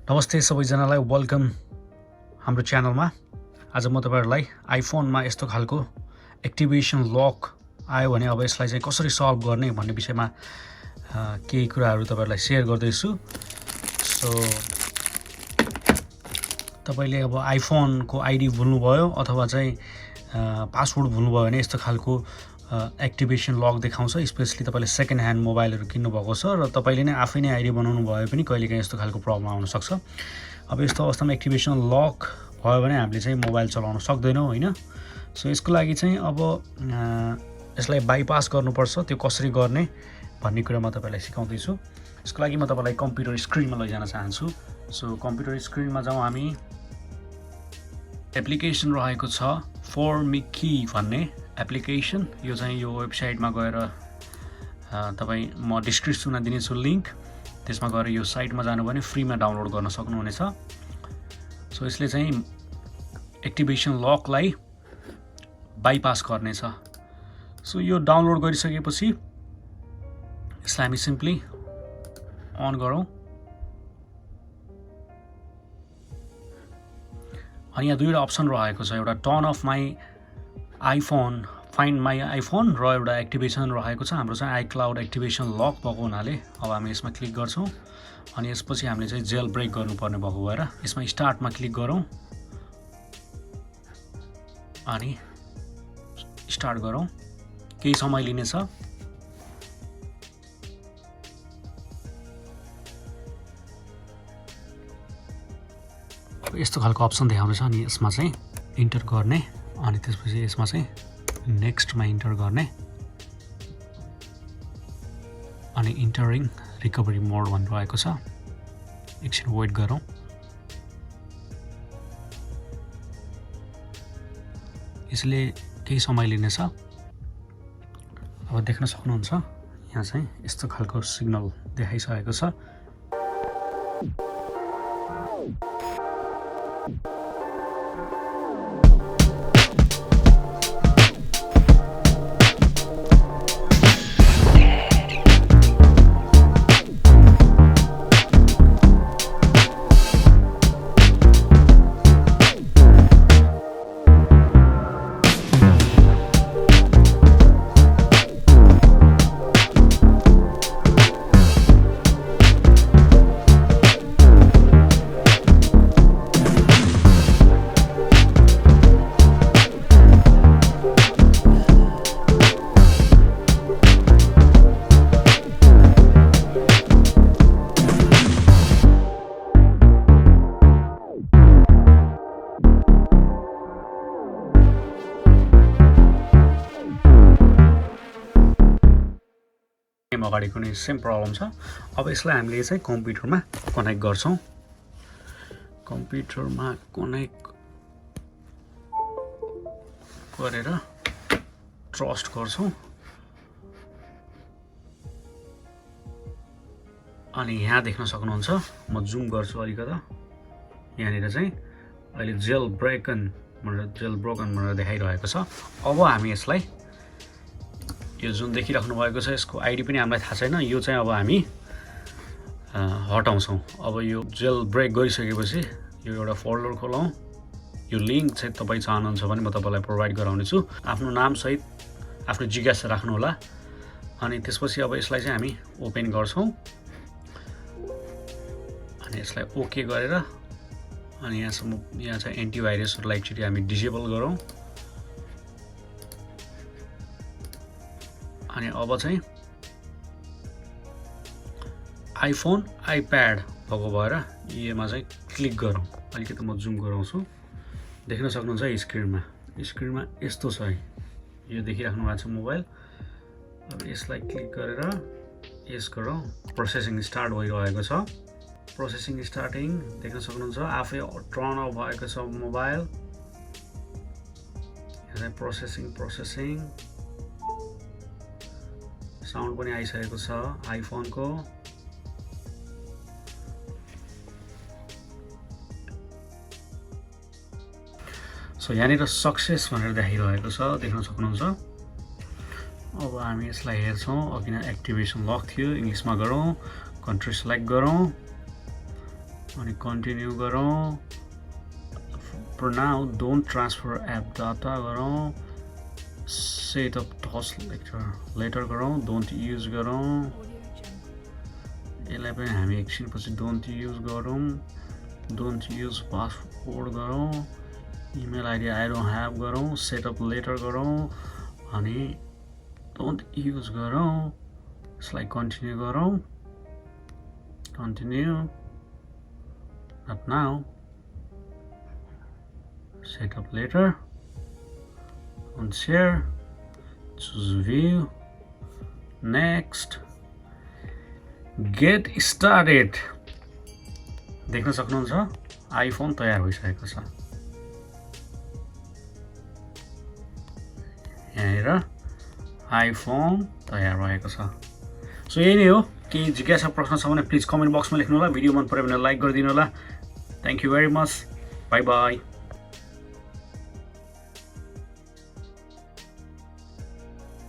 नमस्ते सबैजनालाई वेलकम हाम्रो च्यानलमा। आज म तपाईहरुलाई आइफोनमा यस्तो खालको एक्टिभेसन लक आयो भने अब यसलाई चाहिँ कसरी सल्भ गर्ने भन्ने विषयमा केही कुराहरु तपाईहरुलाई शेयर गर्दैछु। सो तपाईले अब आइफोनको आईडी भुल्नुभयो अथवा चाहिँ पासवर्ड भुल्नुभयो भने यस्तो खालको एक्टिभेसन लक देखाउँछ। स्पेशली तपाईले सेकेन्ड ह्यान्ड मोबाइलहरु किन्नु भएको छ र तपाईले नै आफै नै आईडी बनाउनु भए पनि कहिलेकाहीँ यस्तो खालको प्रब्लम आउन सक्छ। अब यस्तो अवस्थामा एक्टिभेसन लक भयो भने हामीले चाहिँ मोबाइल चलाउन सक्दैनौं हैन। सो यसको लागि चाहिँ अब यसलाई बाइपास गर्नुपर्छ। त्यो कसरी गर्ने भन्ने कुरा म तपाईलाई सिकाउँदै छु। यसको लागि म तपाईलाई कम्प्युटर स्क्रिनमा लैजान चाहन्छु। सो कम्प्युटर स्क्रिनमा जाउँ हामी। एप्लिकेसन रहेको छ फर्मिकी भन्ने एप्लिकेसन। यो चाहिँ यो वेबसाइटमा गएर तपाई म डिस्क्रिप्सनमा दिनेछु लिंक। त्यसमा गएर यो साइटमा जानु भने फ्रीमा डाउनलोड गर्न सक्नुहुनेछ। सो यसले चाहिँ एक्टिभेसन लकलाई बाइपास गर्नेछ। सो यो डाउनलोड गरिसकेपछि यसलाई हामी सिम्पली अन गरौँ। अनि यहाँ दुईवटा अप्सन रहेको छ, एउटा turn of my iPhone, find my iPhone र एउटा एक्टिभेसन रहेको छ। हाम्रो चाहिँ आइक्लाउड एक्टिभेसन लक भएको हुनाले अब हामी यसमा क्लिक गर्छौं। अनि यसपछि हामीले चाहिँ जेल ब्रेक गर्नुपर्ने भएको भएर यसमा स्टार्टमा क्लिक गरौँ अनि स्टार्ट गरौँ। केही समय लिनेछ। यस्तो खालको अप्सन देखाउँदैछ अनि यसमा चाहिँ इन्टर गर्ने अनि त्यसपछि यसमा चाहिँ नेक्स्टमा इन्टर गर्ने अनि इन्टरिङ रिकभरी मोड भनिरहेको छ। एकछिन वेट गरौँ। यसले केही समय लिनेछ। अब देख्न सक्नुहुन्छ यहाँ चाहिँ यस्तो खालको सिग्नल देखाइसकेको छ। अगाडि कुनै सेम प्रब्लम छ। अब यसलाई हामीले चाहिँ कम्प्युटरमा कनेक्ट गर्छौं। कम्प्युटरमा कनेक्ट गरेर ट्रस्ट गर्छौं। अनि यहाँ देख्न सक्नुहुन्छ, म जुम गर्छु अलिकता। यहाँनिर चाहिँ अहिले जेल ब्रोकन भनेर देखाइरहेको छ। अब हामी यसलाई यो जुन देखिराख्नु भएको छ यसको आईडी पनि हामीलाई थाहा छैन। यो चाहिँ अब हामी हटाउँछौं। अब यो जेल ब्रेक गरिसकेपछि यो एउटा फोल्डर खोलौं। यो लिंक चाहिँ तपाई चाहनुहुन्छ भने म तपाईलाई प्रोवाइड गराउने छु। आफ्नो नाम सहित आफ्नो जिज्ञासा राख्नु होला। अनि त्यसपछि अब यसलाई चाहिँ हामी ओपन गर्छौं। अनि यसलाई ओके गरेर अनि यहाँ चाहिँ एन्टिभाइरसहरुलाई एकचोटी हामी डिसेबल गरौँ। अनि अब चाहिँ आइफोन आइप्याड भएको भएर यसमा चाहिँ क्लिक गरौँ। अलिकति म जुम गराउँछु। देख्न सक्नुहुन्छ स्क्रिनमा यस्तो छ। यो देखिराख्नु भएको छ मोबाइल। अब यसलाई क्लिक गरेर यस गरौँ। प्रोसेसिङ स्टार्ट भइरहेको छ। प्रोसेसिङ स्टार्टिङ देख्न सक्नुहुन्छ। आफै टर्न अफ भएको छ मोबाइल। यहाँ प्रोसेसिङ साउन्ड पनि आइसकेको छ आइफोनको। सो यहाँनिर सक्सेस भनेर देखाइरहेको छ, देख्न सक्नुहुन्छ। अब हामी यसलाई हेर्छौं। अघि नै एक्टिभेसन लक थियो, इंग्लिशमा गरौँ, कन्ट्री सिलेक्ट गरौँ अनि कन्टिन्यू गरौँ For now, don't transfer app data गरौँ set up task later गरौँ don't use गरौँ यसलाई पनि हामी एकछिनपछि don't use गरौँ don't use password गरौँ email id I don't have गरौँ set up later गरौँ अनि don't use गरौँ यसलाई continue गरौँ continue not now set up later on share choose view next get started देख्न सक्नुहुन्छ आइफोन तयार भइसकेको छ यहाँनिर आइफोन तयार भएको छ सो यही नै हो केही जिज्ञासा प्रश्न छ भने प्लिज कमेन्ट बक्समा लेख्नु होला भिडियो मन पर्यो भने लाइक गरिदिनु होला thank you very much by by